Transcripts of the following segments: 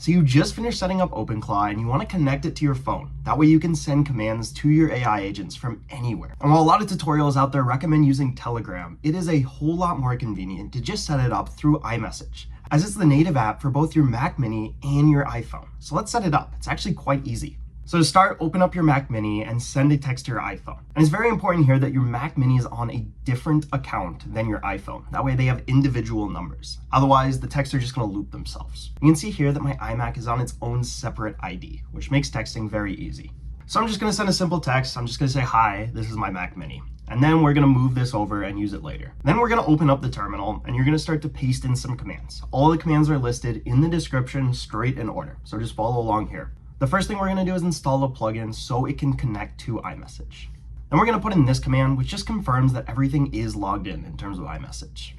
So you just finished setting up OpenClaw and you want to connect it to your phone. That way you can send commands to your AI agents from anywhere. And while a lot of tutorials out there recommend using Telegram, it is a whole lot more convenient to just set it up through iMessage, as it's the native app for both your Mac Mini and your iPhone. So let's set it up. It's actually quite easy. So to start, open up your Mac Mini and send a text to your iPhone. And it's very important here that your Mac Mini is on a different account than your iPhone. That way they have individual numbers. Otherwise, the texts are just gonna loop themselves. You can see here that my iMac is on its own separate ID, which makes texting very easy. So I'm just gonna send a simple text. I'm just gonna say, hi, this is my Mac Mini. And then we're gonna move this over and use it later. Then we're gonna open up the terminal and you're gonna start to paste in some commands. All the commands are listed in the description straight in order. So just follow along here. The first thing we're gonna do is install a plugin so it can connect to iMessage. Then we're gonna put in this command, which just confirms that everything is logged in terms of iMessage.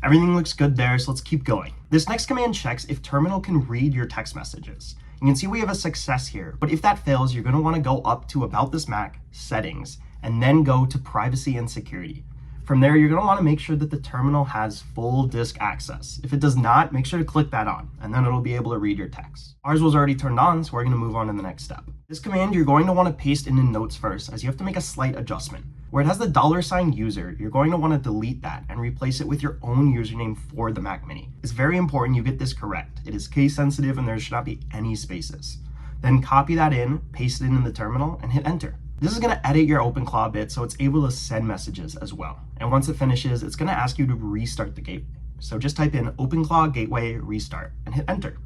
Everything looks good there, so let's keep going. This next command checks if terminal can read your text messages. You can see we have a success here, but if that fails, you're gonna wanna go up to About This Mac, Settings, and then go to Privacy and Security. From there, you're gonna wanna make sure that the terminal has full disk access. If it does not, make sure to click that on, and then it'll be able to read your text. Ours was already turned on, so we're gonna move on to the next step. This command, you're going to wanna paste in notes first, as you have to make a slight adjustment. Where it has the $user, you're going to wanna delete that and replace it with your own username for the Mac Mini. It's very important you get this correct. It is case sensitive and there should not be any spaces. Then copy that in, paste it in the terminal, and hit enter. This is gonna edit your OpenClaw bit so it's able to send messages as well. And once it finishes, it's gonna ask you to restart the gateway. So just type in OpenClaw gateway restart and hit enter.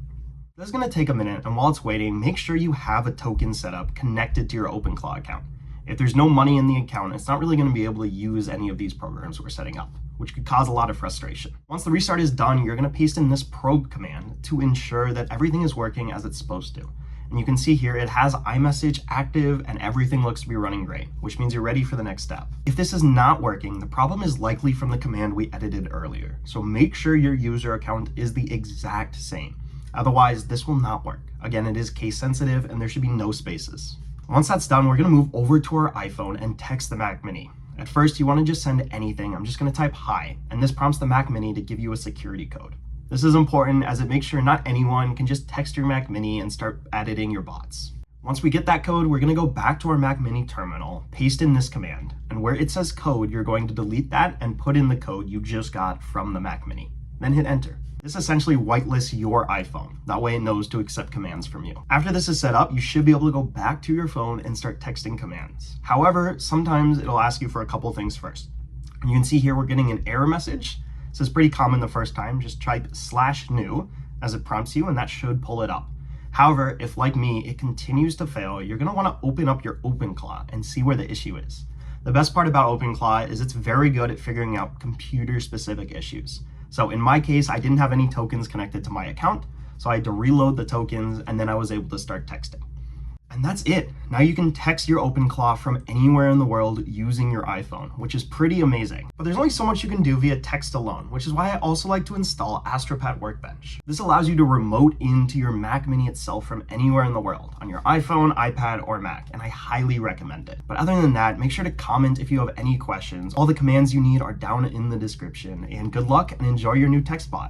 This is gonna take a minute, and while it's waiting, make sure you have a token set up connected to your OpenClaw account. If there's no money in the account, it's not really gonna be able to use any of these programs we're setting up, which could cause a lot of frustration. Once the restart is done, you're gonna paste in this probe command to ensure that everything is working as it's supposed to. And you can see here it has iMessage active and everything looks to be running great, which means you're ready for the next step. If this is not working, the problem is likely from the command we edited earlier. So make sure your user account is the exact same. Otherwise, this will not work. Again, it is case sensitive and there should be no spaces. Once that's done, we're gonna move over to our iPhone and text the Mac Mini. At first, you wanna just send anything. I'm just gonna type hi, and this prompts the Mac Mini to give you a security code. This is important as it makes sure not anyone can just text your Mac Mini and start editing your bots. Once we get that code, we're gonna go back to our Mac Mini terminal, paste in this command, and where it says code, you're going to delete that and put in the code you just got from the Mac Mini. Then hit enter. This essentially whitelists your iPhone. That way it knows to accept commands from you. After this is set up, you should be able to go back to your phone and start texting commands. However, sometimes it'll ask you for a couple things first. You can see here we're getting an error message. This is pretty common the first time. Just type /new as it prompts you and that should pull it up. However, if like me, it continues to fail, you're gonna wanna open up your OpenClaw and see where the issue is. The best part about OpenClaw is it's very good at figuring out computer specific issues. So in my case, I didn't have any tokens connected to my account, so I had to reload the tokens and then I was able to start texting. And that's it. Now you can text your OpenClaw from anywhere in the world using your iPhone, which is pretty amazing. But there's only so much you can do via text alone, which is why I also like to install Astropad Workbench. This allows you to remote into your Mac Mini itself from anywhere in the world, on your iPhone, iPad, or Mac, and I highly recommend it. But other than that, make sure to comment if you have any questions. All the commands you need are down in the description, and good luck and enjoy your new text bot.